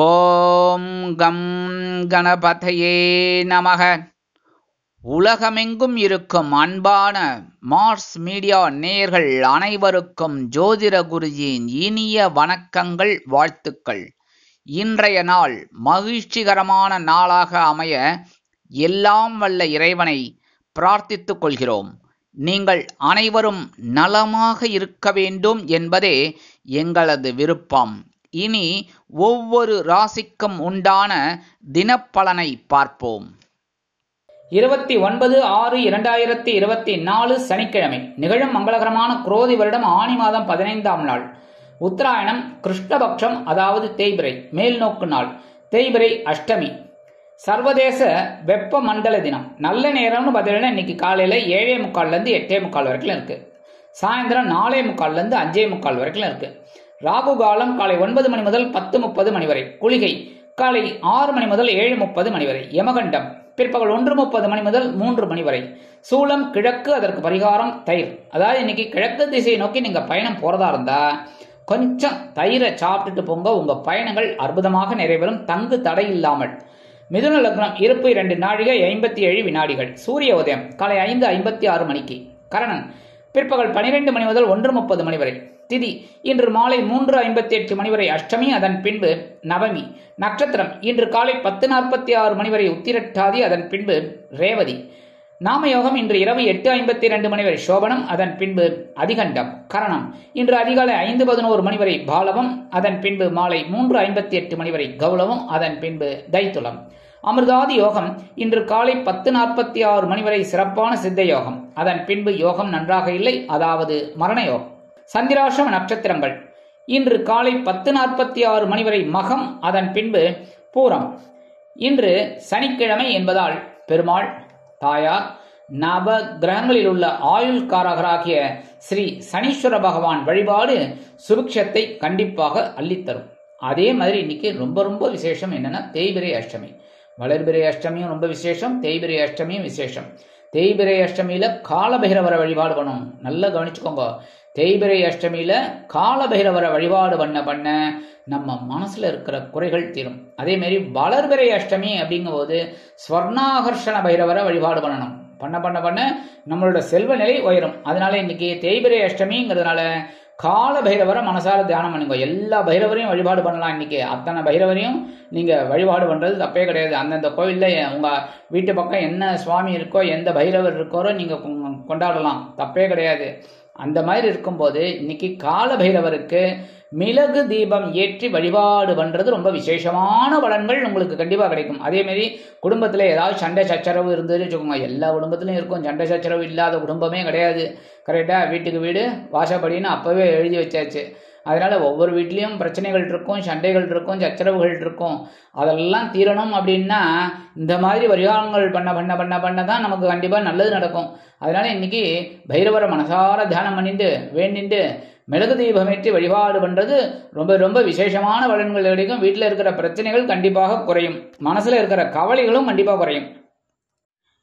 ஓம் come கணபதையே நமக. உலகமெங்கும் இருக்கும் அன்பான மார்ஸ் மீடியா நேயர்கள் அனைவருக்கும் ஜோதிட குருஜியின் இனிய வணக்கங்கள், வாழ்த்துக்கள். இன்றைய நாள் மகிழ்ச்சிகரமான நாளாக அமைய எல்லாம் வல்ல இறைவனை பிரார்த்தித்துக் கொள்கிறோம். நீங்கள் அனைவரும் நலமாக இருக்க வேண்டும் என்பதே எங்களது விருப்பம். இனி ஒவ்வொரு ராசிக்கும் உண்டான தினப்பலனை பார்ப்போம். 29/6/2024 சனிக்கிழமை நிகழும் மங்களகரமான குரோதி வருடம் ஆனி மாதம் 15ஆம் நாள், உத்தராயணம், கிருஷ்ணபக்ஷம், அதாவது தேய்பிறை, மேல் நோக்கு நாள், தேய்பிறை அஷ்டமி. சர்வதேச வெப்ப மண்டல தினம். நல்ல நேரம்னு பார்த்தீங்கன்னா இன்னைக்கு காலையில் 7:45 8:45 வரைக்கும் இருக்கு. சாயந்தரம் 4:45 5:45 வரைக்கும் இருக்கு. ராகு காலம் காலை 9 மணி முதல் 10:30 மணி வரை. குளிகை காலை 6 மணி முதல் 7:30 மணி வரை. யமகண்டம் பிற்பகல் 1:30 மணி முதல் 3 மணி வரை. சூலம் கிழக்கு, அதற்கு பரிகாரம் தயிர். அதாவது இன்னைக்கு கிழக்கு திசையை நோக்கி நீங்க பயணம் போறதா இருந்தா கொஞ்சம் தயிரை சாப்பிட்டுட்டு போங்க, உங்க பயணங்கள் அற்புதமாக நிறைவேறும், தங்கு தடை இல்லாமல். மிதுன லக்னம், இருப்பு 2 நாழிகை 57 வினாடிகள். சூரிய உதயம் காலை 5:56 மணிக்கு. கரணன் பிற்பகல் 12 மணி முதல் 1:30 மணி வரை. திதி இன்று மாலை 3:58 மணி வரை அஷ்டமி, அதன் பின்பு நவமி. நட்சத்திரம் இன்று காலை 10:46 மணி வரை உத்திரட்டாதி, அதன் பின்பு ரேவதி. நாமயோகம் இன்று இரவு 8:52 மணி வரை சோபனம், அதன் பின்பு அதிகண்டம். கரணம் இன்று அதிகாலை 5:11 மணி வரை பாலவம், அதன் பின்பு மாலை 3:58 மணி வரை கௌளவம், அதன் பின்பு தைத்துளம். அமிர்தாதி யோகம் இன்று காலை 10:46 மணி வரை சிறப்பான சித்த யோகம், அதன் பின்பு யோகம் நன்றாக இல்லை, அதாவது மரண யோகம். சந்திராசிரம நட்சத்திரங்கள் இன்று காலை 10:46 மணி வரை மகம், அதன் பின்பு பூரம். இன்று சனிக்கிழமை என்பதால் பெருமாள், தாயார், நவ கிரகங்களில் உள்ள ஆயுள்காரகராகிய ஸ்ரீ சனீஸ்வர பகவான் வழிபாடு சுபிக்ஷத்தை கண்டிப்பாக அள்ளித்தரும். அதே மாதிரி இன்னைக்கு ரொம்ப ரொம்ப விசேஷம் என்னன்னா தேய்பிறை அஷ்டமி. வளர்பிறை அஷ்டமியும் ரொம்ப விசேஷம், தேய்பிறை அஷ்டமியும் விசேஷம். தேய்பிறை அஷ்டமியில காலபைரவரை வழிபாடு பண்ணணும். நல்லா கவனிச்சுக்கோங்க. தேய்பிறை அஷ்டமியில காலபைரவரை வழிபாடு பண்ண நம்ம மனசுல இருக்கிற குறைகள் தீரும். அதே மாதிரி வளர்பிறை அஷ்டமி அப்படிங்கும் போது ஸ்வர்ணாகர்ஷண பைரவரை வழிபாடு பண்ணணும். பண்ண நம்மளோட செல்வ நிலை உயரும். அதனால இன்னைக்கு தேய்பிறை அஷ்டமிங்கிறதுனால கால பைரவரை மனசார தியானம் பண்ணுங்க. எல்லா பைரவரையும் வழிபாடு பண்ணலாம். இன்னைக்கு அத்தனை பைரவரையும் நீங்க வழிபாடு பண்றது தப்பே கிடையாது. அந்தந்த கோவில்ல உங்க வீட்டு பக்கம் என்ன சுவாமி இருக்கோ, எந்த பைரவர் இருக்கோ நீங்க கொண்டாடலாம், தப்பே கிடையாது. அந்த மாதிரி இருக்கும்போது இன்னைக்கு கால பைரவருக்கு மிளகு தீபம் ஏற்றி வழிபாடு பண்றது ரொம்ப விசேஷமான பலன்கள் உங்களுக்கு கண்டிப்பா கிடைக்கும். அதே மாதிரி குடும்பத்துல ஏதாவது சண்டை சச்சரவு இருந்ததுன்னு வச்சுக்கோங்க. எல்லா குடும்பத்திலும் இருக்கும், சண்டை சச்சரவு இல்லாத குடும்பமே கிடையாது. கரெக்டா வீட்டுக்கு வீடு வாசப்படின்னு அப்பவே எழுதி வச்சாச்சு. அதனால ஒவ்வொரு வீட்லயும் பிரச்சனைகள் இருக்கும், சண்டைகள் இருக்கும், சச்சரவுகள் இருக்கும். அதெல்லாம் தீரணும் அப்படின்னா இந்த மாதிரி பரிகாரங்கள் பண்ண தான் நமக்கு கண்டிப்பா நல்லது நடக்கும். அதனால இன்னைக்கு பைரவரை மனசார தியானம் பண்ணிட்டு வேண்டிட்டு மிளகு தீபமேற்றி வழிபாடு பண்றது ரொம்ப ரொம்ப விசேஷமான பலன்கள் கிடைக்கும். வீட்டில் இருக்கிற பிரச்சனைகள் கண்டிப்பாக குறையும், மனசுல இருக்கிற கவலைகளும் கண்டிப்பாக குறையும்.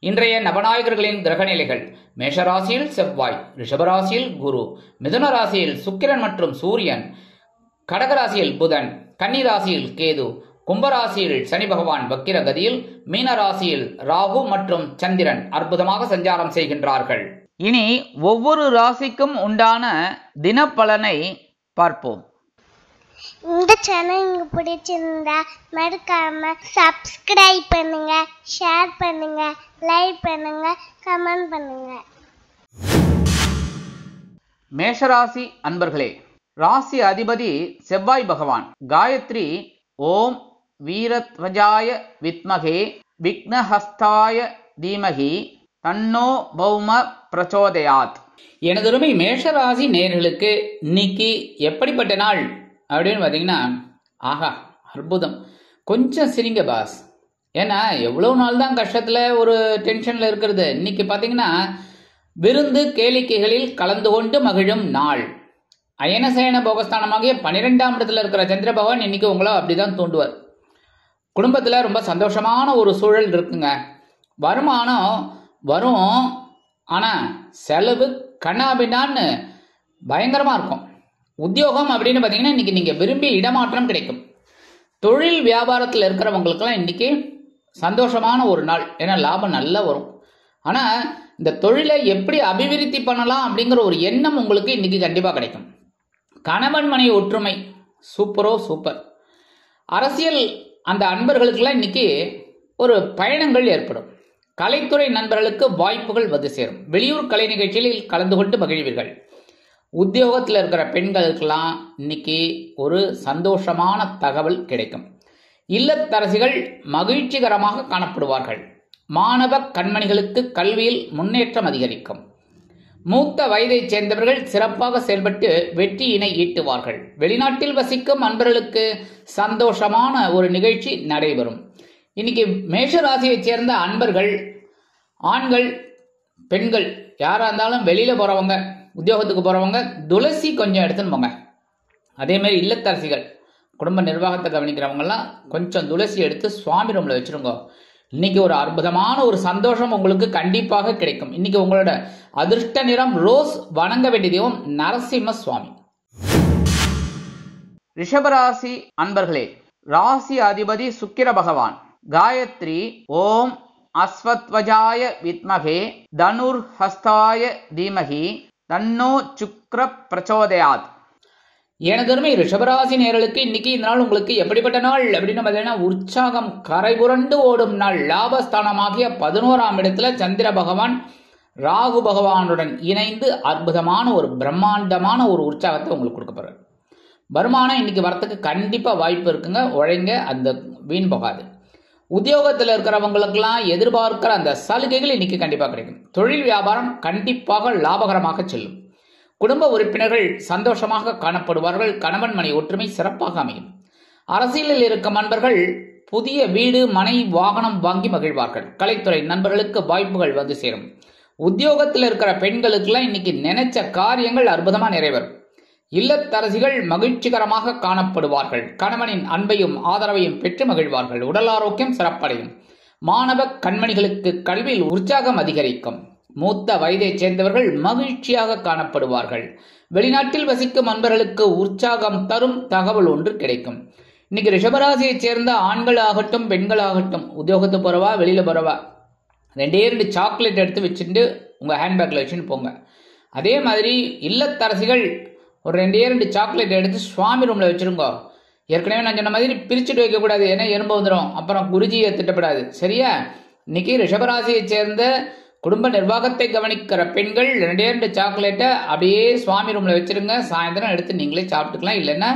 இன்றைய நவநாயகர்களின் கிரகநிலைகள். மேஷராசியில் செவ்வாய், ரிஷபராசியில் குரு, மிதுன ராசியில் சுக்கிரன் மற்றும் சூரியன், கடகராசியில் புதன், கன்னிராசியில் கேது, கும்பராசியில் சனி பகவான் வக்கிர கதியில், மீனராசியில் ராகு மற்றும் சந்திரன் அற்புதமாக சஞ்சாரம் செய்கின்றார்கள். இனி ஒவ்வொரு ராசிக்கும் உண்டான தினப்பலனை பார்ப்போம். இந்த சேனல் உங்களுக்கு பிடிச்சிருந்தா மறக்காம சப்ஸ்கிரைப் பண்ணுங்க, ஷேர் பண்ணுங்க, லைக் பண்ணுங்க, கமெண்ட் பண்ணுங்க. மேஷராசி அன்பர்களே, ராசி அதிபதி செவ்வாய் பகவான். காயத்ரி ஓம் வீரத்வஜாய வித்மகே விக்னஹஸ்தாய தீமகி தன்னோ பௌம பிரச்சோதயாத். எனதொருமை மேஷராசி நேயர்களுக்கு இன்னைக்கு எப்படிப்பட்ட நாள் அப்படின்னு பார்த்தீங்கன்னா, ஆஹா அற்புதம். கொஞ்சம் சிரிங்க பாஸ். ஏன்னா எவ்வளோ நாள் தான் கஷ்டத்தில் ஒரு டென்ஷனில் இருக்கிறது. இன்னைக்கு பார்த்தீங்கன்னா விருந்து கேளிக்கைகளில் கலந்து கொண்டு மகிழும் நாள். அயனசயன போகஸ்தானமாகிய 12ஆம் இடத்துல இருக்கிற சந்திர பகவான் இன்னைக்கு உங்களை அப்படிதான் தூண்டுவார். குடும்பத்தில் ரொம்ப சந்தோஷமான ஒரு சூழல் இருக்குங்க. வருமானம் வரும், ஆனால் செலவு கண்ணாபின்னான்னு பயங்கரமாக இருக்கும். உத்தியோகம் அப்படின்னு பார்த்தீங்கன்னா இன்னைக்கு நீங்கள் விரும்பிய இடமாற்றம் கிடைக்கும். தொழில் வியாபாரத்தில் இருக்கிறவங்களுக்கெல்லாம் இன்னைக்கு சந்தோஷமான ஒரு நாள். ஏன்னா லாபம் நல்லா வரும். ஆனா இந்த தொழிலை எப்படி அபிவிருத்தி பண்ணலாம் அப்படிங்கிற ஒரு எண்ணம் உங்களுக்கு இன்னைக்கு கண்டிப்பா கிடைக்கும். கணவன் மனைவி ஒற்றுமை சூப்பரோ சூப்பர். அரசியல் அந்த அன்பர்களுக்கெல்லாம் இன்னைக்கு ஒரு பயணங்கள் ஏற்படும். கலைத்துறை நண்பர்களுக்கு வாய்ப்புகள் வந்து சேரும். வெளியூர் கலை நிகழ்ச்சிகளில் கலந்து கொண்டு மகிழ்வீர்கள். உத்தியோகத்தில் இருக்கிற பெண்களுக்கெல்லாம் இன்னைக்கு ஒரு சந்தோஷமான தகவல் கிடைக்கும். இல்லத்தரசிகள் மகிழ்ச்சிகரமாக காணப்படுவார்கள். மாணவ கண்மணிகளுக்கு கல்வியில் முன்னேற்றம் அதிகரிக்கும். மூத்த வயதைச் சேர்ந்தவர்கள் சிறப்பாக செயல்பட்டு வெற்றியினை ஈட்டுவார்கள். வெளிநாட்டில் வசிக்கும் அன்பர்களுக்கு சந்தோஷமான ஒரு நிகழ்ச்சி நடைபெறும். இன்னைக்கு மேஷ ராசியைச் சேர்ந்த அன்பர்கள், ஆண்கள் பெண்கள் யாரா இருந்தாலும் வெளியில போறவங்க, உத்தியோகத்துக்கு போறவங்க துளசி கொஞ்சம் எடுத்துன்னு போங்க. அதே மாதிரி இல்லத்தரசிகள் குடும்ப நிர்வாகத்தை கவனிக்கிறவங்கலாம் கொஞ்சம் துளசி எடுத்து சுவாமி ரூம்ல வச்சிருங்க. இன்னைக்கு ஒரு அற்புதமான ஒரு சந்தோஷம் உங்களுக்கு கண்டிப்பாக கிடைக்கும். இன்னைக்கு உங்களோட அதிர்ஷ்ட நிறம் ரோஸ். வணங்க வேண்டிய தெய்வம் நரசிம்ம சுவாமி. ரிஷபராசி அன்பர்களே, ராசி அதிபதி சுக்கிர பகவான். காயத்ரி ஓம் அஸ்வத்வஜாய வித்மகே தனுர் ஹஸ்தாய தீமகி தன்னோ சுக்ர பிரச்சோதயாத். எனதருமை ரிஷபராசி நேயர்களுக்கு இன்னைக்கு இந்த நாள் உங்களுக்கு எப்படிப்பட்ட நாள் அப்படின்னு பார்த்தீங்கன்னா உற்சாகம் கரை புரண்டு ஓடும் நாள். லாபஸ்தானமாகிய 11ஆம் இடத்துல சந்திர பகவான் ராகு பகவானுடன் இணைந்து அற்புதமான ஒரு பிரம்மாண்டமான ஒரு உற்சாகத்தை உங்களுக்கு கொடுக்க போறாரு. வருமானம் இன்னைக்கு வரத்துக்கு கண்டிப்பா வாய்ப்பு இருக்குங்க. உழைங்க, அந்த வீண் போகாது. உத்தியோகத்தில் இருக்கிறவங்களுக்கெல்லாம் எதிர்பார்க்கிற அந்த சலுகைகள் இன்னைக்கு கண்டிப்பா கிடைக்கும். தொழில் வியாபாரம் கண்டிப்பாக லாபகரமாக செல்லும். குடும்ப உறுப்பினர்கள் சந்தோஷமாக காணப்படுவார்கள். கணவன் மனை ஒற்றுமை சிறப்பாக அமையும். அரசியலில் இருக்கும் நண்பர்கள் புதிய வீடு மனை வாகனம் வாங்கி மகிழ்வார்கள். கலைத்துறை நண்பர்களுக்கு வாய்ப்புகள் வந்து சேரும். உத்தியோகத்தில் இருக்கிற பெண்களுக்கெல்லாம் இன்னைக்கு நினைச்ச காரியங்கள் அற்புதமா நிறைவேறும். இல்லத்தரசிகள் மகிழ்ச்சிகரமாக காணப்படுவார்கள். கணவனின் அன்பையும் ஆதரவையும் பெற்று மகிழ்வார்கள். உடல் ஆரோக்கியம் சிறப்படையும். மாணவ கண்மணிகளுக்கு கல்வியில் உற்சாகம் அதிகரிக்கும். மூத்த வயதைச் சேர்ந்தவர்கள் மகிழ்ச்சியாக காணப்படுவார்கள். வெளிநாட்டில் வசிக்கும் நண்பர்களுக்கு உற்சாகம் தரும் தகவல் ஒன்று கிடைக்கும். இன்னைக்கு ரிஷபராசியைச் சேர்ந்த ஆண்கள் ஆகட்டும் பெண்கள் ஆகட்டும், உத்தியோகத்து போறவா வெளியில போறவா 2 சாக்லேட் எடுத்து வச்சுட்டு உங்க ஹேண்ட்பேக்ல வச்சுன்னு போங்க. அதே மாதிரி இல்லத்தரசிகள் ஒரு 2 சாக்லேட் எடுத்து சுவாமி ரூம்ல வச்சிருங்க. ஏற்கனவே நான் சொன்ன மாதிரி பிரிச்சுட்டு வைக்க கூடாது, ஏன்னா எறும்பு வந்துடும், அப்புறம் குருஜியை திட்டப்படாது. சரியா? இன்னைக்கு ரிஷபராசியை சேர்ந்த குடும்ப நிர்வாகத்தை கவனிக்கிற பெண்கள் 2 சாக்லேட்டை அப்படியே சுவாமி ரூம்ல வச்சிருங்க. சாயந்தரம் எடுத்து நீங்களே சாப்பிட்டுக்கலாம். இல்லைன்னா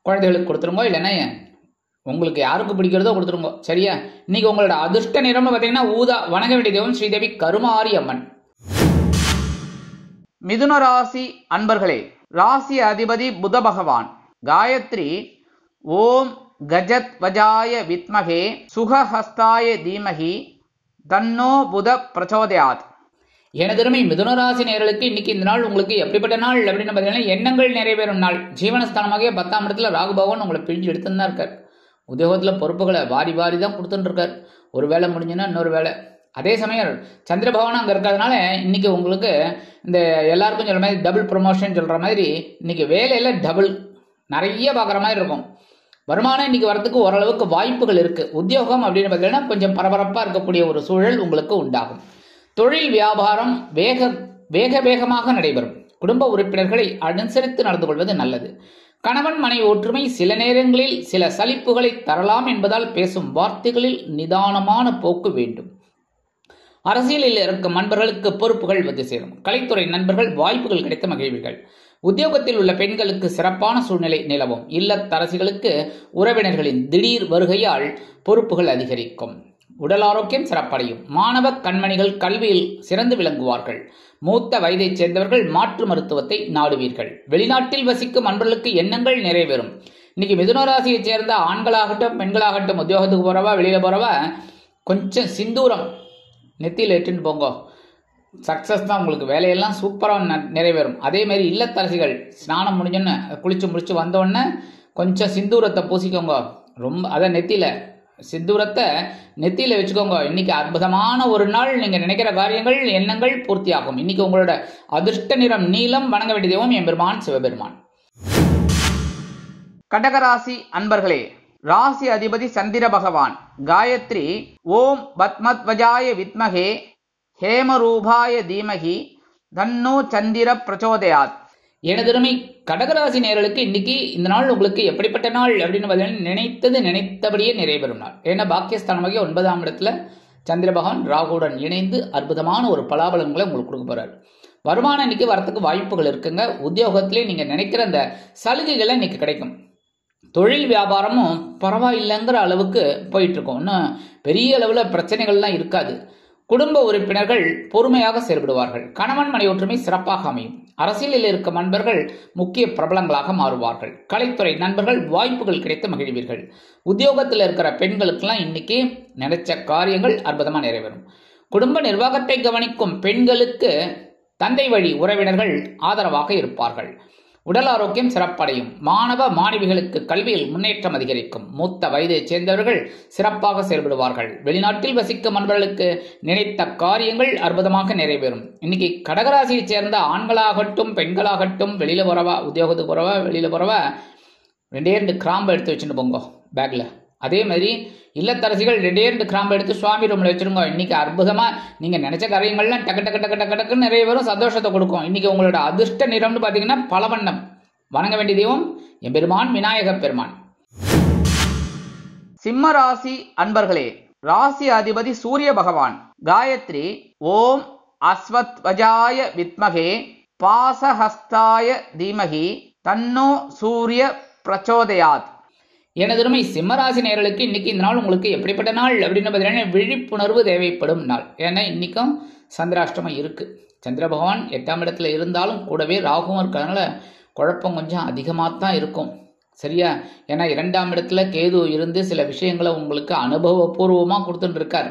குழந்தைகளுக்கு கொடுத்துருங்க, இல்லைன்னா உங்களுக்கு யாருக்கு பிடிக்கிறதோ கொடுத்துருங்க. சரியா? இன்னைக்கு உங்களோட அதிர்ஷ்ட நிறம் பார்த்தீங்கன்னா ஊதா. வணங்க வேண்டிய தெய்வம் ஸ்ரீதேவி கருமாரி அம்மன். மிதுன ராசி அன்பர்களே, ராசி அதிபதி புத பகவான். காயத்ரி ஓம் கஜத் வஜாய வித்மகே சுகஹஸ்தாய தீமகி தன்னோ புத பிரச்சோதயாத். எனதருமை மிதுனராசி நேயர்களுக்கு இன்னைக்கு இந்த நாள் உங்களுக்கு எப்படிப்பட்ட நாள் அப்படின்னு பார்த்தீங்கன்னா எண்ணங்கள் நிறைவேறும் நாள். ஜீவனஸ்தானமாகிய 10ஆம் இடத்துல ராகு பகவான் உங்களை பிரிஞ்சு எடுத்துன்னு தான் இருக்கார். உத்தியோகத்தில் பொறுப்புகளை வாரி வாரி தான் கொடுத்துட்டு இருக்கார். ஒரு வேலை முடிஞ்சுன்னா இன்னொரு வேலை. அதே சமயம் சந்திர பகவான் அங்கே இருக்கிறதுனால இன்னைக்கு உங்களுக்கு இந்த எல்லாருக்கும் சொல்ற மாதிரி டபுள் ப்ரொமோஷன் சொல்ற மாதிரி இன்னைக்கு வேலையில டபுள் நிறைய பார்க்குற மாதிரி இருக்கும். வருமானம் இன்னைக்கு வரதுக்கு ஓரளவுக்கு வாய்ப்புகள் இருக்கு. உத்தியோகம் அப்படின்னு பார்த்தீங்கன்னா கொஞ்சம் பரபரப்பாக இருக்கக்கூடிய ஒரு சூழல் உங்களுக்கு உண்டாகும். தொழில் வியாபாரம் வேகமாக நடைபெறும். குடும்ப உறுப்பினர்களை அனுசரித்து நடந்து கொள்வது நல்லது. கணவன் மனைவி ஒற்றுமை சில நேரங்களில் சில சலிப்புகளை தரலாம் என்பதால் பேசும் வார்த்தைகளில் நிதானமான போக்கு வேண்டும். அரசியலில் இருக்கும் நண்பர்களுக்கு பொறுப்புகள் வந்து சேரும். கலைத்துறை நண்பர்கள் வாய்ப்புகள் கிடைத்த மகிழ்வீர்கள். உத்தியோகத்தில் உள்ள பெண்களுக்கு சிறப்பான சூழ்நிலை நிலவும். இல்லத்தரசிகளுக்கு உறவினர்களின் திடீர் வருகையால் பொறுப்புகள் அதிகரிக்கும். உடல் ஆரோக்கியம் சிறப்படையும். மாணவ கண்மணிகள் கல்வியில் சிறந்து விளங்குவார்கள். மூத்த வயதைச் சேர்ந்தவர்கள் மாற்று மருத்துவத்தை நாடுவீர்கள். வெளிநாட்டில் வசிக்கும் நண்பர்களுக்கு எண்ணங்கள் நிறைவேறும். இன்னைக்கு மிதுனராசியைச் சேர்ந்த ஆண்களாகட்டும் பெண்களாகட்டும் உத்தியோகத்துக்கு போறவா வெளியில போறவா கொஞ்சம் சிந்தூரம் நெத்தியில் ஏற்றுன்னு போங்க. சக்சஸ் தான். உங்களுக்கு வேலையெல்லாம் சூப்பராக நிறைவேறும். அதே மாதிரி இல்லத்தரசிகள் ஸ்நானம் முடிஞ்சோன்னு குளிச்சு முடிச்சு வந்தோடனே கொஞ்சம் சிந்தூரத்தை பூசிக்கோங்க. ரொம்ப அதை சிந்தூரத்தை நெத்தியில வச்சுக்கோங்க. இன்னைக்கு அற்புதமான ஒரு நாள். நீங்க நினைக்கிற காரியங்கள் எண்ணங்கள் பூர்த்தியாகும். இன்னைக்கு உங்களோட அதிர்ஷ்ட நிறம் நீலம். வணங்க வேண்டிய தெய்வம் எம்பெருமான் சிவபெருமான். கடகராசி அன்பர்களே, ராசி அதிபதி சந்திர பகவான். காயத்ரி ஓம் பத்மத்வஜாய வித்மகே ஹேமரூபாய தீமகி தன்னோ சந்திர பிரச்சோதயாத். எனதருமை கடகராசி நேயர்களுக்கு இன்னைக்கு இந்த நாள் உங்களுக்கு எப்படிப்பட்ட நாள் அப்படின்னு பார்த்தீங்கன்னா, நினைத்தது நினைத்தபடியே நிறைவேறும் நாள். ஏன்னா பாக்கியஸ்தானமாகிய 9ஆம் இடத்துல சந்திர பகவான் ராகுவுடன் இணைந்து அற்புதமான ஒரு பலாபலன்களை உங்களுக்கு கொடுக்க போறாரு. வருமானம் இன்னைக்கு வரத்துக்கு வாய்ப்புகள் இருக்குங்க. உத்தியோகத்திலே நீங்க நினைக்கிற அந்த சலுகைகளை இன்னைக்கு கிடைக்கும். தொழில் வியாபாரமும் பரவாயில்லைங்கிற அளவுக்கு போயிட்டு இருக்கும். இன்னும் பெரிய அளவில் பிரச்சனைகள்லாம் இருக்காது. குடும்ப உறுப்பினர்கள் பொறுமையாக செயல்படுவார்கள். கணவன் மனை ஒற்றுமை சிறப்பாக அமையும். அரசியலில் இருக்கும் நண்பர்கள் முக்கிய பிரபலங்களாக மாறுவார்கள். கலைத்துறை நண்பர்கள் வாய்ப்புகள் கிடைத்து மகிழ்வீர்கள். உத்தியோகத்தில் இருக்கிற பெண்களுக்கெல்லாம் இன்னைக்கு நினைச்ச காரியங்கள் அற்புதமாக நிறைவேறும். குடும்ப நிர்வாகத்தை கவனிக்கும் பெண்களுக்கு தந்தை வழி உறவினர்கள் ஆதரவாக இருப்பார்கள். உடல் ஆரோக்கியம் சிறப்படையும். மாணவ மாணவிகளுக்கு கல்வியில் முன்னேற்றம் அதிகரிக்கும். மூத்த வயதைச் சேர்ந்தவர்கள் சிறப்பாக செயல்படுவார்கள். வெளிநாட்டில் வசிக்கும் நண்பர்களுக்கு நினைத்த காரியங்கள் அற்புதமாக நிறைவேறும். இன்னைக்கு கடகராசியைச் சேர்ந்த ஆண்களாகட்டும் பெண்களாகட்டும் வெளியில போறவா, உத்தியோகத்துக்கு போறவா, வெளியில போறவா 2 கிராம்பு எடுத்து வச்சுட்டு போங்க பேக்ல. அதே மாதிரி இல்லத்தரசிகள் 2 கிராம்பு எடுத்து சுவாமி ரூம்ல வச்சிருங்க. இன்னைக்கு அற்புதமா நீங்க நினைச்ச காரியங்கள்லாம் டக்கு டக்கு டக்கு டக்கு டக்குன்னு நிறைய பேரும் சந்தோஷத்தை கொடுக்கும். இன்னைக்கு உங்களோட அதிர்ஷ்ட நிறம்னு பாத்தீங்கன்னா பலவண்ணம். வணங்க வேண்டிய தெய்வம் எம்பெருமான் விநாயக பெருமான். சிம்ம ராசி அன்பர்களே, ராசி அதிபதி சூரிய பகவான். காயத்ரி ஓம் அஸ்வத்வஜாய வித்மகே பாசஹஸ்தாய தீமகி தன்னோ சூரிய பிரச்சோதயாத். எனதருமை சிம்மராசி நேயர்களுக்கு இன்னைக்கு இந்த நாள் உங்களுக்கு எப்படிப்பட்ட நாள் அப்படின்னு பார்த்தீங்கன்னா, விழிப்புணர்வு தேவைப்படும் நாள். ஏன்னா இன்னைக்கும் சந்திராஷ்டமம் இருக்கு. சந்திர பகவான் 8ஆம் இடத்துல இருந்தாலும் கூடவே ராகுவும் இருக்கிறதுனால குழப்பம் கொஞ்சம் அதிகமாக தான் இருக்கும். சரியா? ஏன்னா 2ஆம் இடத்துல கேது இருந்து சில விஷயங்களை உங்களுக்கு அனுபவபூர்வமாக கொடுத்துட்டு இருக்கார்.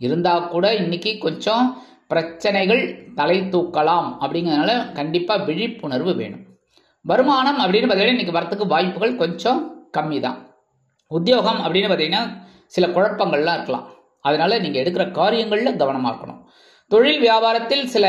இருந்தா கூட இன்னைக்கு கொஞ்சம் பிரச்சனைகள் தலை தூக்கலாம். அப்படிங்கிறதுனால கண்டிப்பா விழிப்புணர்வு வேணும். வருமானம் அப்படின்னு பார்த்தீங்கன்னா இன்னைக்கு வரத்துக்கு வாய்ப்புகள் கொஞ்சம் கம்மி தான். உத்தியோகம் அப்படின்னு பார்த்தீங்கன்னா சில குழப்பங்கள்லாம் இருக்கலாம். அதனால நீங்க எடுக்கிற காரியங்கள்ல கவனமா இருக்கணும். தொழில் வியாபாரத்தில் சில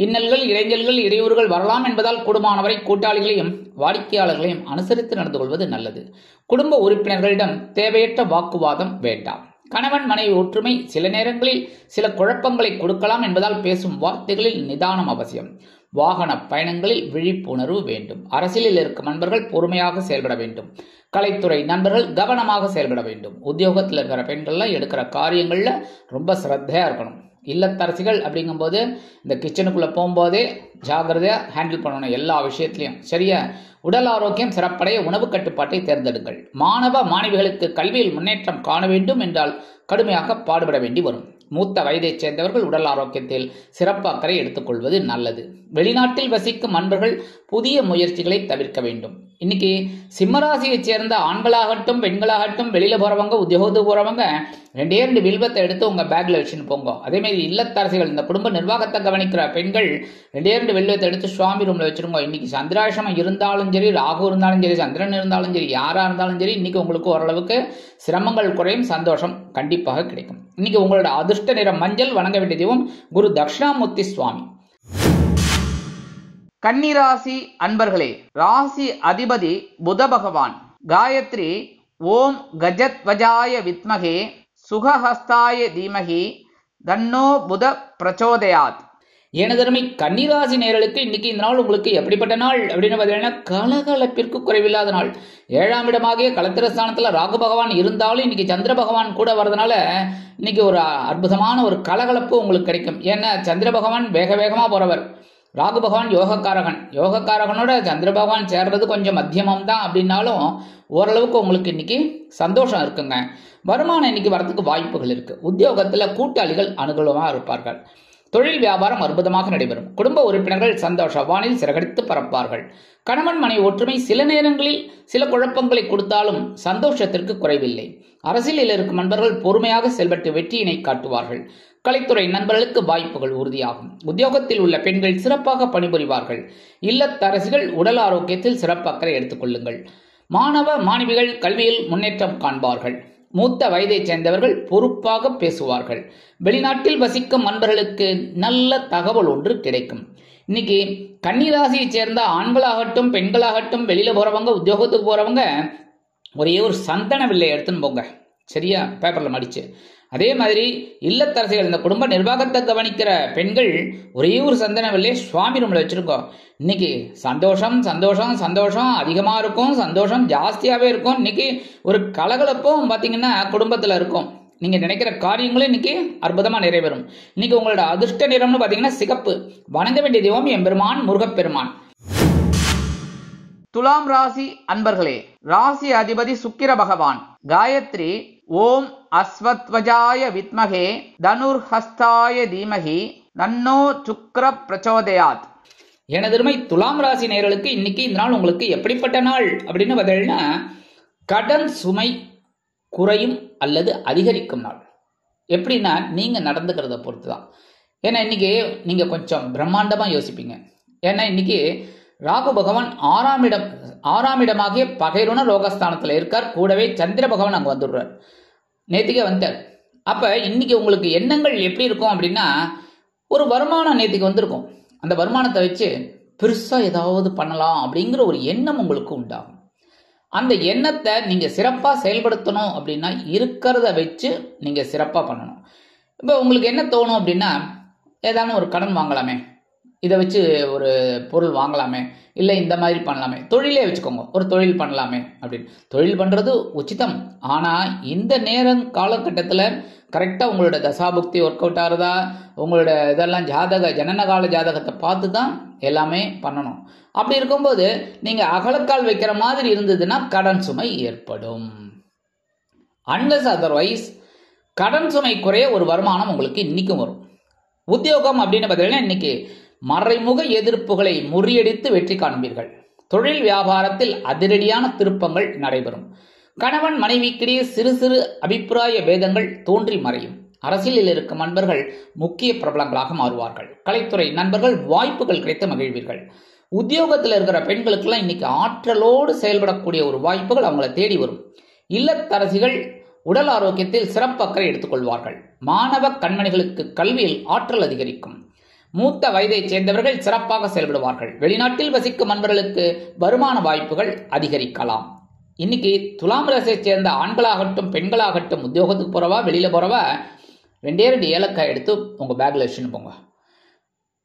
இன்னல்கள், இடைஞ்சல்கள், இடையூறுகள் வரலாம் என்பதால் கூடுமானவரை கூட்டாளிகளையும் வாடிக்கையாளர்களையும் அனுசரித்து நடந்து கொள்வது நல்லது. குடும்ப உறுப்பினர்களிடம் தேவையற்ற வாக்குவாதம் வேண்டாம். கணவன் மனைவி ஒற்றுமை சில நேரங்களில் சில குழப்பங்களை கொடுக்கலாம் என்பதால் பேசும் வார்த்தைகளில் நிதானம் அவசியம். வாகன பயணங்களில் விழிப்புணர்வு வேண்டும். அரசியலில் இருக்கும் நண்பர்கள் பொறுமையாக செயல்பட வேண்டும். கலைத்துறை நண்பர்கள் கவனமாக செயல்பட வேண்டும். உத்தியோகத்தில் இருக்கிற பெண்கள்லாம் எடுக்கிற காரியங்கள்ல ரொம்ப சிரத்தையா இருக்கணும். இல்லத்தரசிகள் அப்படிங்கும்போது இந்த கிச்சனுக்குள்ள போகும்போதே ஜாகிரதையா ஹேண்டில் பண்ணணும் எல்லா விஷயத்திலையும். சரியா? உடல் ஆரோக்கியம் சிறப்படைய உணவு கட்டுப்பாட்டை தேர்ந்தெடுங்கள். மாணவ மாணவிகளுக்கு கல்வியில் முன்னேற்றம் காண வேண்டும் என்றால் கடுமையாக பாடுபட வேண்டி வரும். மூத்த வயதைச் சேர்ந்தவர்கள் உடல் ஆரோக்கியத்தில் சிறப்பு அக்கறை எடுத்துக்கொள்வது நல்லது. வெளிநாட்டில் வசிக்கும் நண்பர்கள் புதிய முயற்சிகளை தவிர்க்க வேண்டும். இன்னைக்கு சிம்மராசியைச் சேர்ந்த ஆண்களாகட்டும் பெண்களாகட்டும் வெளியில போறவங்க, உத்தியோகத்துக்கு போறவங்க 2 வில்வத்தை எடுத்து உங்க பேக்ல வச்சுன்னு போங்க. அதே மாதிரி இல்லத்தரசிகள், இந்த குடும்ப நிர்வாகத்தை கவனிக்கிற பெண்கள் 2 வில்வத்தை எடுத்து சுவாமி ரூம்ல வச்சிருங்க. இன்னைக்கு சந்திராசிரமம் இருந்தாலும் சரி, ராகு இருந்தாலும் சரி, சந்திரன் இருந்தாலும் சரி, யாரா இருந்தாலும் சரி, இன்னைக்கு உங்களுக்கு ஓரளவுக்கு சிரமங்கள் குறையும், சந்தோஷம் கண்டிப்பாக கிடைக்கும். இன்னைக்கு உங்களோட அதிர்ஷ்ட நிறம் மஞ்சள். வணங்க வேண்டிய தெய்வம் குரு தட்சிணாமூர்த்தி சுவாமி. கன்னிராசி அன்பர்களே, ராசி அதிபதி புத பகவான். காயத்ரி ஓம் கஜத்வஜாய வித்மகே சுகஹஸ்தாய தீமகி தன்னோ புத பிரச்சோதயாத். எனதருமை கன்னிராசி நேயர்களுக்கு இன்னைக்கு இந்த நாள் உங்களுக்கு எப்படிப்பட்ட நாள் அப்படின்னு பார்த்தீங்கன்னா, கலகலப்பிற்கு குறைவில்லாத நாள். 7ஆம் இடமாகிய களத்திரஸ்தானத்துல ராகு பகவான் இருந்தாலும் இன்னைக்கு சந்திர பகவான் கூட வர்றதுனால இன்னைக்கு ஒரு அற்புதமான ஒரு கலகலப்பு உங்களுக்கு கிடைக்கும். ஏன்னா சந்திர பகவான் வேக வேகமா போறவர். ராகு பகவான் யோகக்காரகன். யோகக்காரகனோட சந்திர பகவான் சேர்றது கொஞ்சம் மத்தியமம் தான். அப்படின்னாலும் ஓரளவுக்கு உங்களுக்கு இன்னைக்கு சந்தோஷம் இருக்குங்க. வருமானம் இன்னைக்கு வரத்துக்கு வாய்ப்புகள் இருக்கு. உத்தியோகத்துல கூட்டாளிகள் அனுகூலமா இருப்பார்கள். தொழில் வியாபாரம் அற்புதமாக நடைபெறும். குடும்ப உறுப்பினர்கள் சந்தோஷ வானில் சிறகடித்து பறப்பார்கள். கணவன் மனை ஒற்றுமை சில நேரங்களில் சில குழப்பங்களை கொடுத்தாலும் சந்தோஷத்திற்கு குறைவில்லை. அரசியலில் இருக்கும் நண்பர்கள் பொறுமையாக செயல்பட்டு வெற்றியினை காட்டுவார்கள். கலைத்துறை நண்பர்களுக்கு வாய்ப்புகள் உறுதியாகும். உத்தியோகத்தில் உள்ள பெண்கள் சிறப்பாக பணிபுரிவார்கள். இல்லத்தரசிகள் உடல் ஆரோக்கியத்தில் சிறப்பு அக்கறை எடுத்துக் கொள்ளுங்கள். மாணவ மாணவிகள் கல்வியில் முன்னேற்றம் காண்பார்கள். மூத்த வயதைச் சேர்ந்தவர்கள் பொறுப்பாக பேசுவார்கள். வெளிநாட்டில் வசிக்கும் நண்பர்களுக்கு நல்ல தகவல் ஒன்று கிடைக்கும். இன்னைக்கு கன்னிராசியை சேர்ந்த ஆண்களாகட்டும் பெண்களாகட்டும் வெளியில போறவங்க, உத்தியோகத்துக்கு போறவங்க ஒரே ஒரு சந்தன வில்லை எடுத்துன்னு போங்க, சரியா, பேப்பரில் மடித்து. அதே மாதிரி இல்லத்தரசிகள், இந்த குடும்ப நிர்வாகத்தை கவனிக்கிற பெண்கள் ஒரே ஒரு சந்தன வில்லை சுவாமி ரூமில் வச்சுருக்கோம். இன்னைக்கு சந்தோஷம் சந்தோஷம் சந்தோஷம் அதிகமாக இருக்கும், சந்தோஷம் ஜாஸ்தியாகவே இருக்கும். இன்னைக்கு ஒரு கலகலப்பும் பார்த்தீங்கன்னா குடும்பத்தில் இருக்கும். நீங்கள் நினைக்கிற காரியங்களும் இன்னைக்கு அற்புதமாக நிறைவேறும். இன்னைக்கு உங்களோட அதிர்ஷ்ட நிறம்னு பார்த்தீங்கன்னா சிகப்பு. வணங்க வேண்டிய தெய்வம் எம்பெருமான் முருகப்பெருமான். துலாம் ராசி அன்பர்களே, ராசி அதிபதி சுக்கிர பகவான். காயத்ரி ஓம் அஸ்வத்வஜாய வித்மகே தனுர்ஹஸ்தாய தீமகி தன்னோ சுக்ர பிரச்சோதயாத். எனதருமை துலாம் ராசி நேயர்களுக்கு இன்னைக்கு இந்த நாள் உங்களுக்கு எப்படிப்பட்ட நாள் அப்படின்னு பார்த்தீங்கன்னா, கடன் சுமை குறையும் அல்லது அதிகரிக்கும் நாள். எப்படின்னா நீங்க நடந்துக்கிறத பொறுத்து தான். ஏன்னா இன்னைக்கு நீங்க கொஞ்சம் பிரம்மாண்டமா யோசிப்பீங்க. ஏன்னா இன்னைக்கு ராகு பகவான் ஆறாம் இடமாகிய பகைருண ரோகஸ்தானத்தில் இருக்கார். கூடவே சந்திர பகவான் அங்கே வந்துடுறார். நேத்திக்கே வந்தார். அப்ப இன்னைக்கு உங்களுக்கு எண்ணங்கள் எப்படி இருக்கும் அப்படின்னா, ஒரு வருமானம் நேத்திக்கு வந்திருக்கும். அந்த வருமானத்தை வச்சு பெருசா ஏதாவது பண்ணலாம் அப்படிங்கிற ஒரு எண்ணம் உங்களுக்கு உண்டாகும். அந்த எண்ணத்தை நீங்க சிறப்பா செயல்படுத்தணும் அப்படின்னா இருக்கிறத வச்சு நீங்க சிறப்பா பண்ணணும். இப்போ உங்களுக்கு என்ன தோணும் அப்படின்னா, ஏதாவது ஒரு கடன் வாங்கலாமே, இதை வச்சு ஒரு பொருள் வாங்கலாமே, இல்லை இந்த மாதிரி பண்ணலாமே, தொழிலே வச்சுக்கோங்க, ஒரு தொழில் பண்ணலாமே அப்படின்னு. தொழில் பண்ணுறது உச்சிதம். ஆனால் இந்த நேரம் காலகட்டத்தில் கரெக்டாக உங்களோட தசாபுக்தி ஒர்க் அவுட் ஆகுறதா, உங்களோட இதெல்லாம் ஜனனகால ஜாதகத்தை பார்த்து தான் எல்லாமே பண்ணணும். அப்படி இருக்கும்போது நீங்கள் அகலக்கால் வைக்கிற மாதிரி இருந்ததுன்னா கடன் சுமை ஏற்படும். அன்லஸ் அதர்வைஸ் கடன் சுமை குறைய ஒரு வருமானம் உங்களுக்கு இன்னைக்கும் வரும். உத்தியோகம் அப்படின்னு பார்த்தீங்கன்னா இன்னைக்கு மறைமுக எதிர்ப்புகளை முறியடித்து வெற்றி காண்பீர்கள். தொழில் வியாபாரத்தில் அதிரடியான திருப்பங்கள் நடைபெறும். கணவன் மனைவிக்கிடையே சிறு சிறு அபிப்பிராய பேதங்கள் தோன்றி மறையும். அரசியலில் இருக்கும் நண்பர்கள் முக்கிய பிரபலங்களாக மாறுவார்கள். கலைத்துறை நண்பர்கள் வாய்ப்புகள் கிடைத்து மகிழ்வீர்கள். உத்தியோகத்தில் இருக்கிற பெண்களுக்கெல்லாம் இன்னைக்கு ஆற்றலோடு செயல்படக்கூடிய ஒரு வாய்ப்புகள் அவங்களை தேடி வரும். இல்லத்தரசிகள் உடல் ஆரோக்கியத்தில் சிறப்பு அக்கறை எடுத்துக்கொள்வார்கள். மாணவ கண்மணிகளுக்கு கல்வியில் ஆற்றல் அதிகரிக்கும். மூத்த வயதைச் சேர்ந்தவர்கள் சிறப்பாக செயல்படுவார்கள். வெளிநாட்டில் வசிக்கும் நண்பர்களுக்கு வருமான வாய்ப்புகள் அதிகரிக்கலாம். இன்னைக்கு துலாம் ராசியை சேர்ந்த ஆண்களாகட்டும் பெண்களாகட்டும் உத்தியோகத்துக்கு போறவா வெளியில போறவா 2 ஏலக்காய் எடுத்து உங்க பேக்ல வச்சுன்னு போங்க.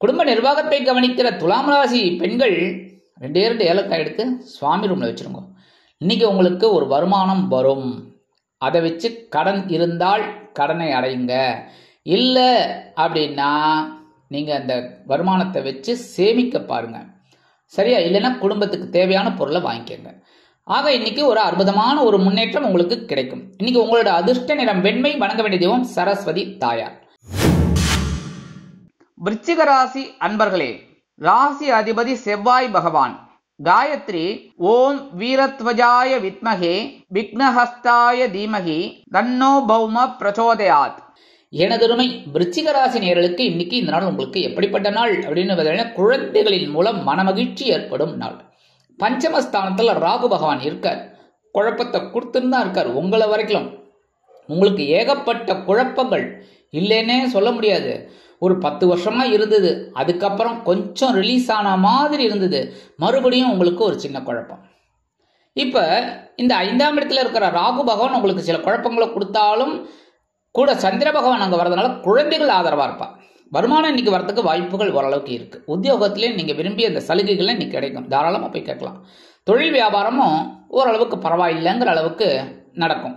குடும்ப நிர்வாகத்தை கவனிக்கிற துலாம் ராசி பெண்கள் 2 ஏலக்காய் எடுத்து சுவாமி ரூம்ல வச்சிருங்க. இன்னைக்கு உங்களுக்கு ஒரு வருமானம் வரும். அதை வச்சு கடன் இருந்தால் கடனை அடையுங்க. இல்லை அப்படின்னா நீங்க அந்த வருமானத்தை வச்சு சேமிக்க பாருங்க, சரியா? இல்லைன்னா குடும்பத்துக்கு தேவையான பொருளை வாங்கிக்கங்க. ஆக இன்னைக்கு ஒரு அற்புதமான ஒரு முன்னேற்றம் உங்களுக்கு கிடைக்கும். இன்னைக்கு உங்களோட அதிர்ஷ்ட நிறம் வெண்மை. வணங்க வேண்டிய தெய்வம் சரஸ்வதி தாயார். விருச்சிக ராசி அன்பர்களே, ராசி அதிபதி செவ்வாய் பகவான். காயத்ரி ஓம் வீரத்வஜாய வித்மகே விக்னஹஸ்தாய தீமகி தன்னோ பௌம பிரச்சோதயாத். எனதருமை விருச்சிக ராசி நேயர்களுக்கு இன்னைக்கு இந்த நாள் உங்களுக்கு எப்படிப்பட்ட நாள் அப்படின்னு பார்த்தீங்கன்னா, குழந்தைகளின் மூலம் மனமகிழ்ச்சி ஏற்படும் நாள். பஞ்சமஸ்தானத்தில் ராகு பகவான் இருக்கார். குழப்பத்தை கொடுத்துன்னு தான் இருக்கார். உங்களை வரைக்கும் உங்களுக்கு ஏகப்பட்ட குழப்பங்கள் இல்லைன்னே சொல்ல முடியாது. ஒரு 10 வருஷமா இருந்தது, அதுக்கப்புறம் கொஞ்சம் ரிலீஸ் ஆன மாதிரி இருந்தது, மறுபடியும் உங்களுக்கு ஒரு சின்ன குழப்பம். இப்ப இந்த 5ஆம் இடத்துல இருக்கிற ராகு பகவான் உங்களுக்கு சில குழப்பங்களை கொடுத்தாலும் கூட சந்திர பகவான் அங்கே வரதுனால குழந்தைகள் ஆதரவா இருப்பா. வருமானம் இன்னைக்கு வரதுக்கு வாய்ப்புகள் ஓரளவுக்கு இருக்கு. உத்தியோகத்திலே நீங்க விரும்பிய அந்த சலுகைகள் இன்னைக்கு கிடைக்கும். தாராளமா போய் கேட்கலாம். தொழில் வியாபாரமும் ஓரளவுக்கு பரவாயில்லைங்கிற அளவுக்கு நடக்கும்.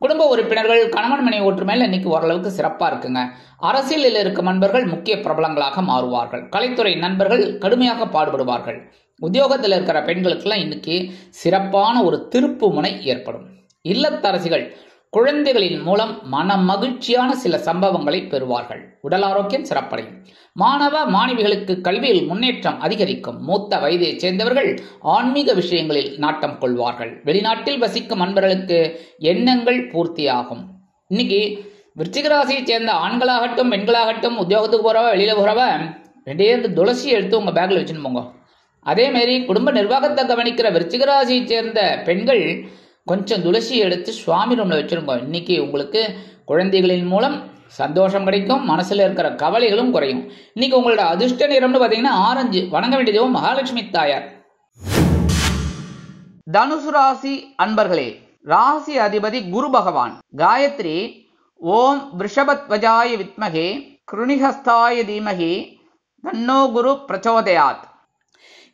குடும்ப உறுப்பினர்கள் கணவன் மனைவி ஒற்றுமையில் இன்னைக்கு ஓரளவுக்கு சிறப்பா இருக்குங்க. அரசியலில் இருக்கும் நண்பர்கள் முக்கிய பிரபலங்களாக மாறுவார்கள். கலைத்துறை நண்பர்கள் கடுமையாக பாடுபடுவார்கள். உத்தியோகத்தில் இருக்கிற பெண்களுக்கெல்லாம் இன்னைக்கு சிறப்பான ஒரு திருப்பு முனை ஏற்படும். இல்லத்தரசிகள் குழந்தைகளின் மூலம் மன மகிழ்ச்சியான சில சம்பவங்களை பெறுவார்கள். உடல் ஆரோக்கியம் சிறப்படையும். மாணவ மாணவிகளுக்கு கல்வியில் முன்னேற்றம் அதிகரிக்கும். மூத்த வயதைச் சேர்ந்தவர்கள் ஆன்மீக விஷயங்களில் நாட்டம் கொள்வார்கள். வெளிநாட்டில் வசிக்கும் நண்பர்களுக்கு எண்ணங்கள் பூர்த்தியாகும். இன்னைக்கு விருச்சிக ராசியை சேர்ந்த ஆண்களாகட்டும் பெண்களாகட்டும் உத்தியோகத்துக்கு போறவ வெளியில போறவ 2 துளசி எடுத்து உங்க பேக்ல வச்சுன்னு போங்க. அதே மாதிரி குடும்ப நிர்வாகத்தை கவனிக்கிற விருச்சிக ராசியை சேர்ந்த பெண்கள் கொஞ்சம் துளசி எடுத்து சுவாமி ரூம்ல வச்சிருங்க. இன்னைக்கு உங்களுக்கு குழந்தைகளின் மூலம் சந்தோஷம் கிடைக்கும். மனசுல இருக்கிற கவலைகளும் குறையும். இன்னைக்கு உங்களோட அதிர்ஷ்ட நிறம்னு பாத்தீங்கன்னா ஆரஞ்சு. வணங்க வேண்டிய தெய்வம் மகாலட்சுமி தாயார். தனுசு ராசி அன்பர்களே, ராசி அதிபதி குரு பகவான். காயத்ரி ஓம் விருஷபத்வஜாய வித்மகே கிருணிஹஸ்தாய தீமகி தன்னோ குரு பிரச்சோதயாத்.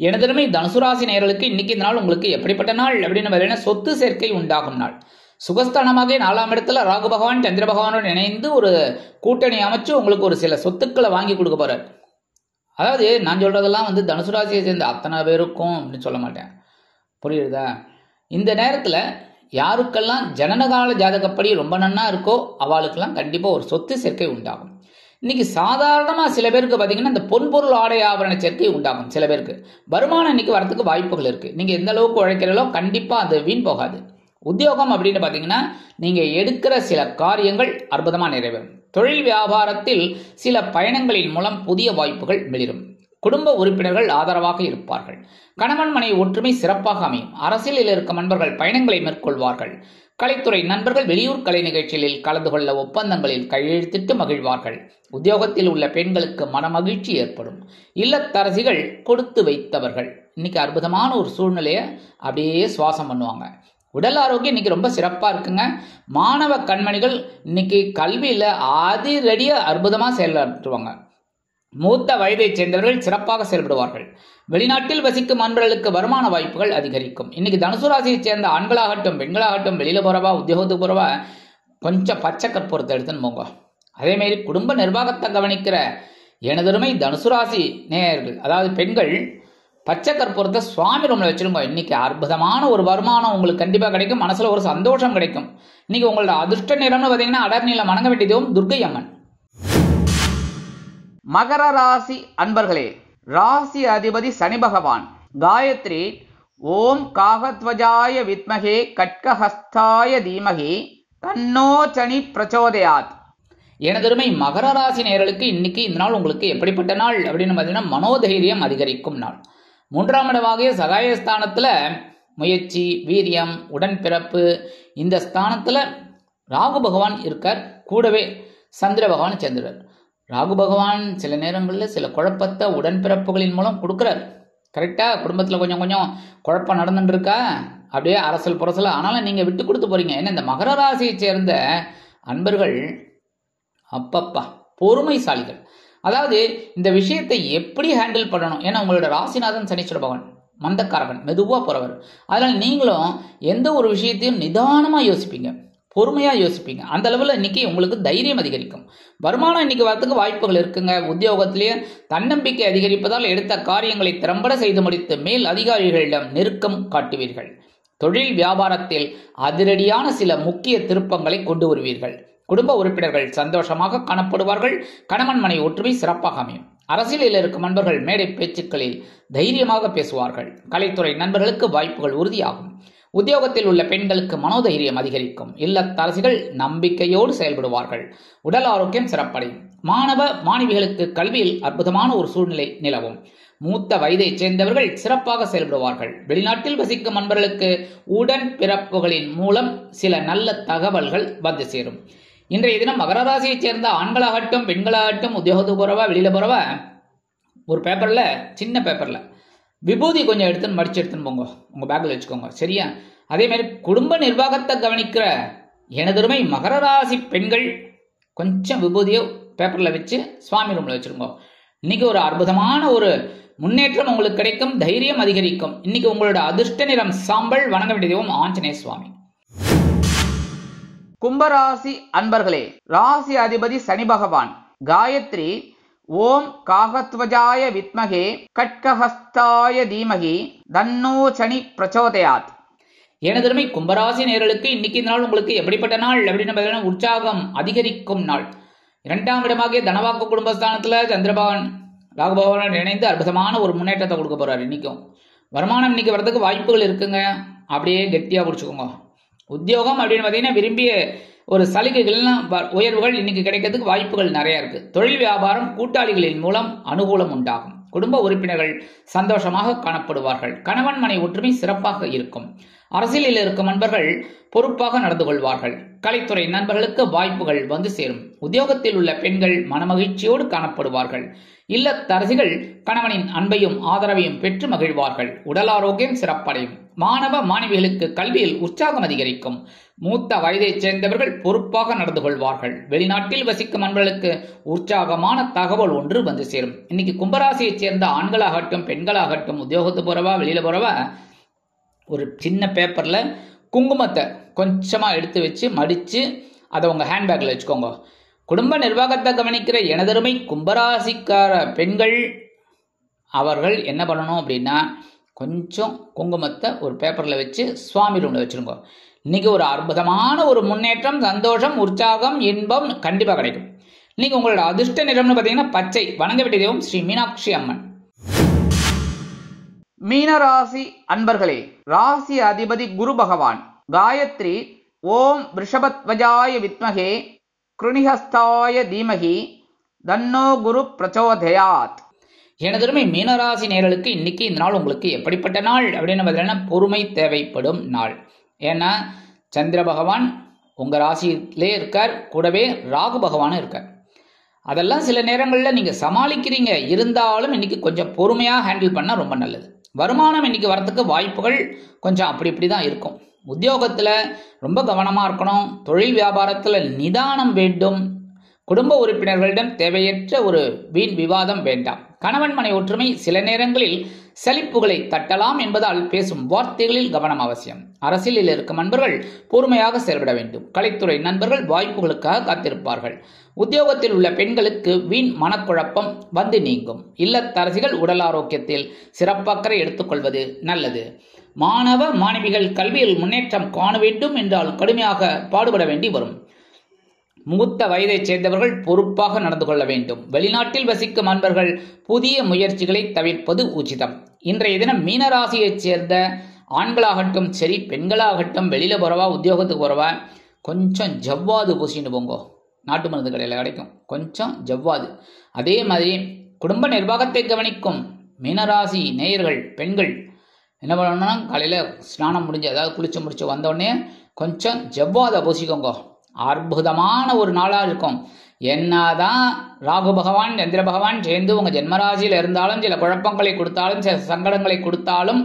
எனதருமை தனுசு ராசி நேயர்களுக்கு இன்னைக்கு இந்த நாள் உங்களுக்கு எப்படிப்பட்ட நாள் அப்படின்னு பார்த்தீங்கன்னா சொத்து சேர்க்கை உண்டாகும் நாள். சுகஸ்தானமாக 4ஆம் இடத்துல ராகு பகவான் சந்திர பகவானோடு இணைந்து ஒரு கூட்டணி அமைச்சு உங்களுக்கு ஒரு சில சொத்துக்களை வாங்கி கொடுக்க போறார். அதாவது நான் சொல்றதெல்லாம் தனுசு ராசியை சேர்ந்த அத்தனை பேருக்கும் அப்படின்னு சொல்ல மாட்டேன், புரியுதா? இந்த நேரத்தில் யாருக்கெல்லாம் ஜனனகால ஜாதகப்படி ரொம்ப நன்னா இருக்கோ அவளுக்கெல்லாம் கண்டிப்பாக ஒரு சொத்து சேர்க்கை உண்டாகும். இன்னைக்கு சாதாரணமாக சில பேருக்கு பார்த்தீங்கன்னா இந்த பொன்பொருள் ஆடை ஆபரண சேர்க்கை உண்டாகும். சில பேருக்கு வருமானம் இன்னைக்கு வரத்துக்கு வாய்ப்புகள் இருக்குது. நீங்கள் எந்த அளவுக்கு உழைக்கிறீங்களோ கண்டிப்பாக அது வீண் போகாது. உத்தியோகம் அப்படின்னு பார்த்தீங்கன்னா நீங்கள் எடுக்கிற சில காரியங்கள் அற்புதமாக நிறைவேறும். தொழில் வியாபாரத்தில் சில பயணங்களின் மூலம் புதிய வாய்ப்புகள் மிளிரும். குடும்ப உறுப்பினர்கள் ஆதரவாக இருப்பார்கள். கணவன் மனைவி ஒற்றுமை சிறப்பாக அமையும். அரசியலில் இருக்கும் நண்பர்கள் பயணங்களை மேற்கொள்வார்கள். கலைத்துறை நண்பர்கள் வெளியூர் கலை நிகழ்ச்சிகளில் கலந்து கொள்ள ஒப்பந்தங்களில் கையெழுத்திட்டு மகிழ்வார்கள். உத்தியோகத்தில் உள்ள பெண்களுக்கு மனமகிழ்ச்சி ஏற்படும். இல்லத்தரசிகள் கொடுத்து வைத்தவர்கள் இன்னைக்கு அற்புதமான ஒரு சூழ்நிலையை அப்படியே சுவாசம் பண்ணுவாங்க. உடல் ஆரோக்கியம் இன்னைக்கு ரொம்ப சிறப்பாக இருக்குங்க. மாணவ கண்மணிகள் இன்னைக்கு கல்வியில் அதிரடியாக அற்புதமாக செயல்படுத்துவாங்க. மூத்த வயதை சேர்ந்தவர்கள் சிறப்பாக செயல்படுவார்கள். வெளிநாட்டில் வசிக்கும் நண்பர்களுக்கு வருமான வாய்ப்புகள் அதிகரிக்கும். இன்னைக்கு தனுசு ராசியை சேர்ந்த ஆண்களாகட்டும் பெண்களாகட்டும் வெளியில போறவா உத்தியோகத்துக்கு போறவா கொஞ்சம் பச்சை கற்பூரத்தை எடுத்துன்னு போங்க. அதேமாரி குடும்ப நிர்வாகத்தை கவனிக்கிற எனதருமை தனுசு ராசி நேயர்கள், அதாவது பெண்கள், பச்சை கற்பூரத்தை சுவாமி ரூம்ல வச்சிருங்க. இன்னைக்கு அற்புதமான ஒரு வருமானம் உங்களுக்கு கண்டிப்பா கிடைக்கும். மனசுல ஒரு சந்தோஷம் கிடைக்கும். இன்னைக்கு உங்களோட அதிர்ஷ்ட நிறம்னு பார்த்தீங்கன்னா அடர் நீளம் வணங்க வேண்டியதும் துர்க்கை அம்மன். மகர ராசி அன்பர்களே, ராசி அதிபதி சனி பகவான். காயத்ரி ஓம் காகத்வஜாய வித்மகே கட்கஹஸ்தாய தீமகி தன்னோ சனி பிரச்சோதயாத். எனதருமை மகர ராசி நேயர்களுக்கு இன்னைக்கு இந்த நாள் உங்களுக்கு எப்படிப்பட்ட நாள் அப்படின்னு பார்த்தீங்கன்னா மனோதைரியம் அதிகரிக்கும் நாள். 3ஆம் இடமாகிய சகாயஸ்தானத்துல முயற்சி, வீரியம், உடன்பிறப்பு, இந்த ஸ்தானத்துல ராகு பகவான் இருக்கார். கூடவே சந்திர பகவான் சேர்ந்துறார். ராகு பகவான் சில நேரங்களில் சில குழப்பத்தை உடன்பிறப்புகளின் மூலம் கொடுக்குறார். கரெக்டாக குடும்பத்தில் கொஞ்சம் கொஞ்சம் குழப்பம் நடந்துட்டு இருக்கா, அப்படியே அரசல் புரசல், ஆனாலும் நீங்கள் விட்டு கொடுத்து போறீங்க. ஏன்னா இந்த மகர ராசியை சேர்ந்த அன்பர்கள் அப்பப்பா பொறுமைசாலிகள். அதாவது இந்த விஷயத்தை எப்படி ஹேண்டில் பண்ணணும், ஏன்னா உங்களோட ராசிநாதன் சனீஸ்வர பகவான் மந்தக்காரகன், மெதுவாக போறவர். அதனால் நீங்களும் எந்த ஒரு விஷயத்தையும் நிதானமாக யோசிப்பீங்க, பொறுமையாக யோசிப்பீங்க. அந்த அளவில் இன்னைக்கு உங்களுக்கு தைரியம் அதிகரிக்கும். வருமானம் இன்னைக்கு வரத்துக்கு வாய்ப்புகள் இருக்குங்க. உத்தியோகத்திலேயே தன்னம்பிக்கை அதிகரிப்பதால் எடுத்த காரியங்களை திறம்பட செய்து முடித்து மேல் அதிகாரிகளிடம் நெருக்கம் காட்டுவீர்கள். தொழில் வியாபாரத்தில் அதிரடியான சில முக்கிய திருப்பங்களை கொண்டு வருவீர்கள். குடும்ப உறுப்பினர்கள் சந்தோஷமாக காணப்படுவார்கள். கணவன் மனைவி ஒற்றுமை சிறப்பாக அமையும். அரசியலில் இருக்கும் நண்பர்கள் மேடை பேச்சுக்களில் தைரியமாக பேசுவார்கள். கலைத்துறை நண்பர்களுக்கு வாய்ப்புகள் உறுதியாகும். உத்தியோகத்தில் உள்ள பெண்களுக்கு மனோதைரியம் அதிகரிக்கும். இல்லத்தரசிகள் நம்பிக்கையோடு செயல்படுவார்கள். உடல் ஆரோக்கியம் சிறப்படையும். மாணவ மாணவிகளுக்கு கல்வியில் அற்புதமான ஒரு சூழ்நிலை நிலவும். மூத்த வயதை சேர்ந்தவர்கள் சிறப்பாக செயல்படுவார்கள். வெளிநாட்டில் வசிக்கும் நண்பர்களுக்கு உடன் பிறப்புகளின் மூலம் சில நல்ல தகவல்கள் வந்து சேரும். இன்றைய தினம் மகர ராசியை சேர்ந்த ஆண்களாகட்டும் பெண்களாகட்டும் உத்தியோகத்துக்கு போறவா வெளியில போறவா ஒரு பேப்பர்ல, சின்ன பேப்பர்ல விபூதி கொஞ்சம் எடுத்துன்னு மடிச்சு எடுத்துன்னு போங்க, உங்க பேக்ல வச்சுக்கோங்க, சரியா? அதே மாதிரி குடும்ப நிர்வாகத்தை கவனிக்கிற எனதருமை மகர ராசி பெண்கள் கொஞ்சம் விபூதியை பேப்பர்ல வச்சு சுவாமி ரூம்ல வச்சிருங்க. இன்னைக்கு ஒரு அற்புதமான ஒரு முன்னேற்றம் உங்களுக்கு கிடைக்கும். தைரியம் அதிகரிக்கும். இன்னைக்கு உங்களோட அதிர்ஷ்ட நிறம் சாம்பல். வணங்க வேண்டியதும் ஆஞ்சநேய சுவாமி. கும்பராசி அன்பர்களே, ராசி அதிபதி சனி பகவான். காயத்ரி ஓம் காகத்வஜாய வித்மகே கட்கஹஸ்தாய தீமகி தன்னோ சனி பிரச்சோதயாத். எனதருமை கும்பராசி நேயர்களுக்கு இன்னைக்கு இந்த நாள் உங்களுக்கு எப்படிப்பட்ட நாள் அப்படின்னு பார்த்தீங்கன்னா உற்சாகம் அதிகரிக்கும் நாள். 2ஆம் இடமாகிய தனவாக்கு குடும்பஸ்தானத்துல சந்திரபகவான் ராகு பகவான் இணைந்து அற்புதமான ஒரு முன்னேற்றத்தை கொடுக்க போறாரு. இன்னைக்கும் வருமானம் இன்னைக்கு வரதுக்கு வாய்ப்புகள் இருக்குங்க. அப்படியே கெட்டியா பிடிச்சுக்கோங்க. உத்தியோகம் அப்படின்னு பார்த்தீங்கன்னா விரும்பிய ஒரு சலுகைகள்லாம் உயர்வுகள் இன்னைக்கு கிடைக்கிறதுக்கு வாய்ப்புகள் நிறைய இருக்கு. தொழில் வியாபாரம் கூட்டாளிகளின் மூலம் அனுகூலம் உண்டாகும். குடும்ப உறுப்பினர்கள் சந்தோஷமாக காணப்படுவார்கள். கணவன் மனைவி ஒற்றுமை சிறப்பாக இருக்கும். அரசியலில் இருக்கும் நண்பர்கள் பொறுப்பாக நடந்து கொள்வார்கள். கலைத்துறை நண்பர்களுக்கு வாய்ப்புகள் வந்து சேரும். உத்தியோகத்தில் உள்ள பெண்கள் மனமகிழ்ச்சியோடு காணப்படுவார்கள். இல்லத்தரசிகள் கணவனின் அன்பையும் ஆதரவையும் பெற்று மகிழ்வார்கள். உடல் ஆரோக்கியம் சிறப்படையும். மாணவ மாணவிகளுக்கு கல்வியில் உற்சாகம் அதிகரிக்கும். மூத்த வயதைச் சேர்ந்தவர்கள் பொறுப்பாக நடந்து கொள்வார்கள். வெளிநாட்டில் வசிக்கும் அன்பர்களுக்கு உற்சாகமான தகவல் ஒன்று வந்து சேரும். இன்னைக்கு கும்பராசியைச் சேர்ந்த ஆண்களாகட்டும் பெண்களாகட்டும் உத்தியோகத்து போறவா வெளியில போறவா ஒரு சின்ன பேப்பர்ல குங்குமத்தை கொஞ்சமா எடுத்து வச்சு மடிச்சு அதை உங்க ஹேண்ட்பேக்ல வச்சுக்கோங்க. குடும்ப நிர்வாகத்தை கவனிக்கிற எனதருமை கும்பராசிக்கார பெண்கள் அவர்கள் என்ன பண்ணணும் அப்படின்னா கொஞ்சம் குங்குமத்தை ஒரு பேப்பர்ல வச்சு சுவாமி ரூம்ல வச்சிருங்க. இன்னைக்கு ஒரு அற்புதமான ஒரு முன்னேற்றம், சந்தோஷம், உற்சாகம், இன்பம் கண்டிப்பா கிடைக்கும். இன்னைக்கு உங்களோட அதிர்ஷ்ட நிறம்னு பாத்தீங்கன்னா பச்சை. வணங்க வேண்டிய தெய்வம் ஸ்ரீ மீனாட்சி அம்மன். மீனராசி அன்பர்களே, ராசி அதிபதி குரு பகவான். காயத்ரி ஓம் ரிஷபத்வஜாய வித்மகே கிருணிஹஸ்தாய தீமகி தன்னோ குரு பிரச்சோதயாத். எனதருமை மீனராசி நேயர்களுக்கு இன்னைக்கு இந்த நாள் உங்களுக்கு எப்படிப்பட்ட நாள் அப்படின்னு பார்த்தீங்கன்னா பொறுமை தேவைப்படும் நாள். ஏன்னா சந்திர பகவான் உங்க ராசியிலே இருக்கார், கூடவே ராகு பகவானும் இருக்கார். அதெல்லாம் சில நேரங்களில் நீங்க சமாளிக்கிறீங்க. இருந்தாலும் இன்னைக்கு கொஞ்சம் பொறுமையா ஹேண்டில் பண்ணா ரொம்ப நல்லது. வருமானம் இன்னைக்கு வரத்துக்கு வாய்ப்புகள் கொஞ்சம் அப்படி இப்படி தான் இருக்கும். உத்தியோகத்துல ரொம்ப கவனமா இருக்கணும். தொழில் வியாபாரத்துல நிதானம் வேண்டும். குடும்ப உறுப்பினர்களிடம் தேவையற்ற ஒரு வீண் விவாதம் வேண்டாம். கணவன் மனை ஒற்றுமை சில நேரங்களில் சலிப்புகளை தட்டலாம் என்பதால் பேசும் வார்த்தைகளில் கவனம் அவசியம். அரசியலில் இருக்கும் நண்பர்கள் பொறுமையாக செயல்பட வேண்டும். கலைத்துறை நண்பர்கள் வாய்ப்புகளுக்காக காத்திருப்பார்கள். உத்தியோகத்தில் உள்ள பெண்களுக்கு வீண் மனக்குழப்பம் வந்து நீங்கும். இல்லத்தரசிகள் உடல் ஆரோக்கியத்தில் சிறப்பக்கறை எடுத்துக்கொள்வது நல்லது. மாணவ மாணவிகள் கல்வியில் முன்னேற்றம் காண வேண்டும் என்றால் கடுமையாக பாடுபட வேண்டி வரும். மூத்த வயதைச் சேர்ந்தவர்கள் பொறுப்பாக நடந்து கொள்ள வேண்டும். வெளிநாட்டில் வசிக்கும் அன்பர்கள் புதிய முயற்சிகளை தவிர்ப்பது உச்சிதம். இன்றைய தினம் மீனராசியைச் சேர்ந்த ஆண்களாகட்டும் சரி பெண்களாகட்டும் வெளியில போறவா உத்தியோகத்துக்கு போறவா கொஞ்சம் ஜவ்வாது பூசின்னு போங்கோ. நாட்டு மருந்து கடையில் கிடைக்கும் கொஞ்சம் ஜவ்வாது. அதே மாதிரி குடும்ப நிர்வாகத்தை கவனிக்கும் மீனராசி நேயர்கள் பெண்கள் என்ன பண்ணணும்னா காலையில் ஸ்நானம் முடிஞ்சு அதாவது குளிச்சு முடிச்சு வந்தோடனே கொஞ்சம் ஜவ்வாதை பூசிக்கோங்க. அற்புதமான ஒரு நாளாக இருக்கும். என்னதான் ராகு பகவான் சந்திர பகவான் சேர்ந்து உங்க ஜென்மராசியில் இருந்தாலும் சில குழப்பங்களை கொடுத்தாலும் சில சங்கடங்களை கொடுத்தாலும்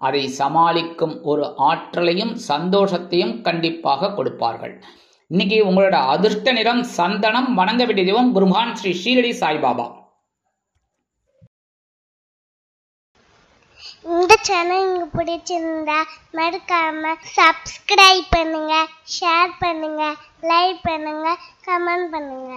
அதை சமாளிக்கும் ஒரு ஆற்றலையும் சந்தோஷத்தையும் கண்டிப்பாக கொடுப்பார்கள். இன்னைக்கு உங்களோட அதிர்ஷ்ட நிறம் சந்தனம். வணங்க வேண்டிய தெய்வம் குருமகான் ஸ்ரீ ஷீரடி சாய்பாபா. இந்த சேனல் உங்களுக்கு பிடிச்சிருந்தா மறக்காம சப்ஸ்கிரைப் பண்ணுங்க, ஷேர் பண்ணுங்க, லைக் பண்ணுங்க, கமெண்ட் பண்ணுங்க.